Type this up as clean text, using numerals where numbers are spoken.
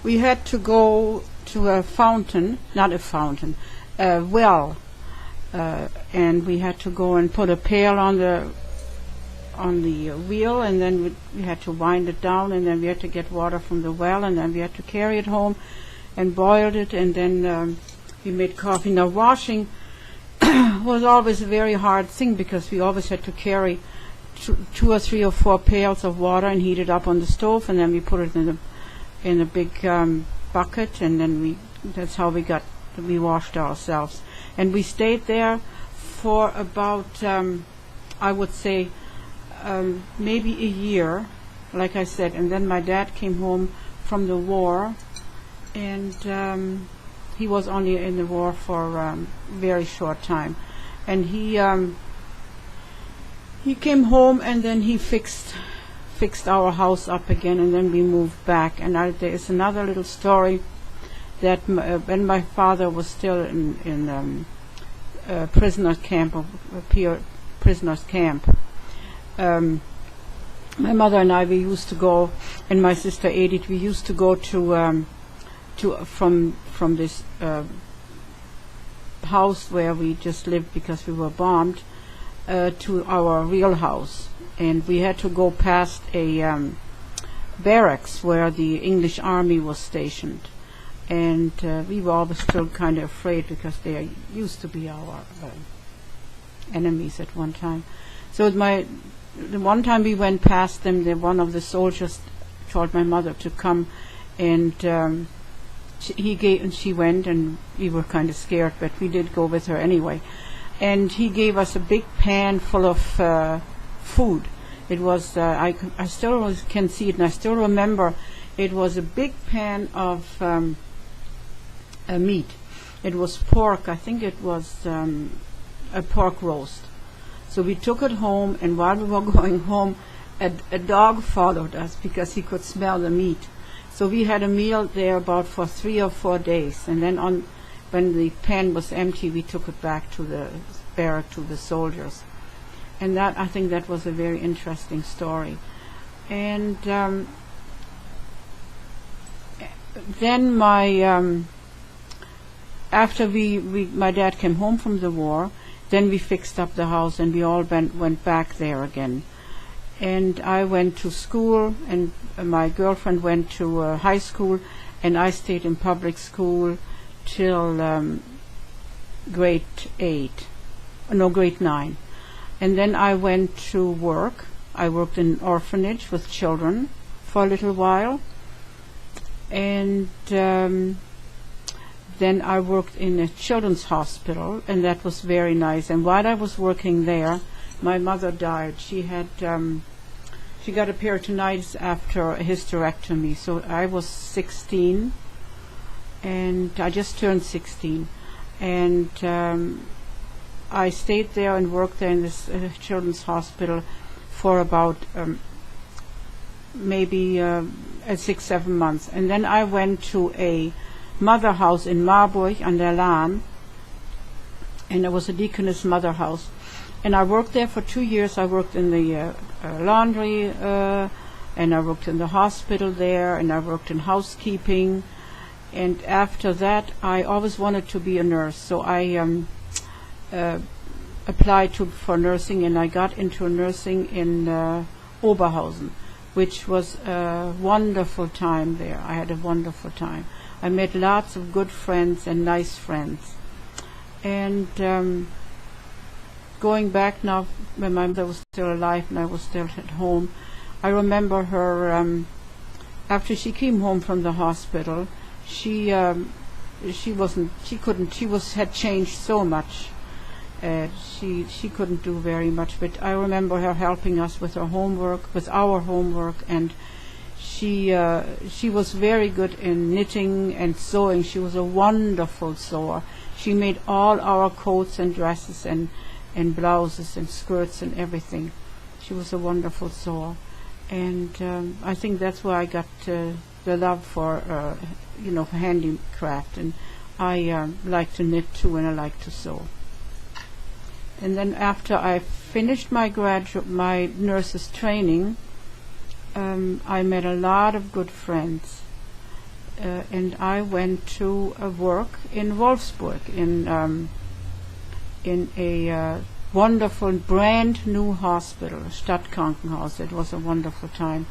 we had to go to a fountain, not a fountain, a well, and we had to go and put a pail on the wheel, and then we had to wind it down, and then we had to get water from the well, and then we had to carry it home and boiled it, and then we made coffee. Now washing was always a very hard thing because we always had to carry two or three or four pails of water and heat it up on the stove, and then we put it in a big bucket, and then that's how we washed ourselves. And we stayed there for about I would say maybe a year, like I said, and then my dad came home from the war, and he was only in the war for a very short time, and he came home, and then he fixed our house up again, and then we moved back. And there is another little story that when my father was still in prisoners camp, prisoners camp, my mother and I, we used to go, and my sister Edith, we used to go from this house where we just lived because we were bombed to our real house, and we had to go past a barracks where the English army was stationed, and we were always still kind of afraid because they used to be our enemies at one time. So the one time we went past them, one of the soldiers told my mother to come, and she went, and we were kind of scared, but we did go with her anyway. And he gave us a big pan full of food. It was I still can see it, and I still remember it was a big pan of meat. It was pork. I think it was a pork roast. So we took it home, and while we were going home, a dog followed us because he could smell the meat. So we had a meal there about for 3 or 4 days, and then when the pan was empty, we took it back to the barrack to the soldiers. And I think that was a very interesting story. And then after my dad came home from the war, then we fixed up the house, and we all went back there again. And I went to school, and my girlfriend went to high school, and I stayed in public school till grade 9. And then I went to work. I worked in an orphanage with children for a little while, and then I worked in a children's hospital, and that was very nice. And while I was working there, my mother died. She got a peritonitis after a hysterectomy. So I was 16, and I just turned 16, and I stayed there and worked there in this children's hospital for about maybe 6-7 months. And then I went to a mother house in Marburg an der Lahn, and it was a deaconess mother house. And I worked there for 2 years. I worked in the laundry, and I worked in the hospital there, and I worked in housekeeping. And after that, I always wanted to be a nurse, so I applied for nursing, and I got into nursing in Oberhausen, which was a wonderful time there. I had a wonderful time. I met lots of good friends and nice friends. And going back now, when my mother was still alive and I was still at home, I remember her, after she came home from the hospital, she had changed so much. She couldn't do very much, but I remember her helping us with our homework, and she was very good in knitting and sewing. She was a wonderful sewer. She made all our coats and dresses and blouses and skirts and everything. She was a wonderful sewer, and I think that's where I got the love for for handicraft, and I like to knit too, and I like to sew. And then after I finished my nurse's training, I met a lot of good friends, and I went to work in Wolfsburg in a wonderful brand new hospital, Stadtkrankenhaus. It was a wonderful time.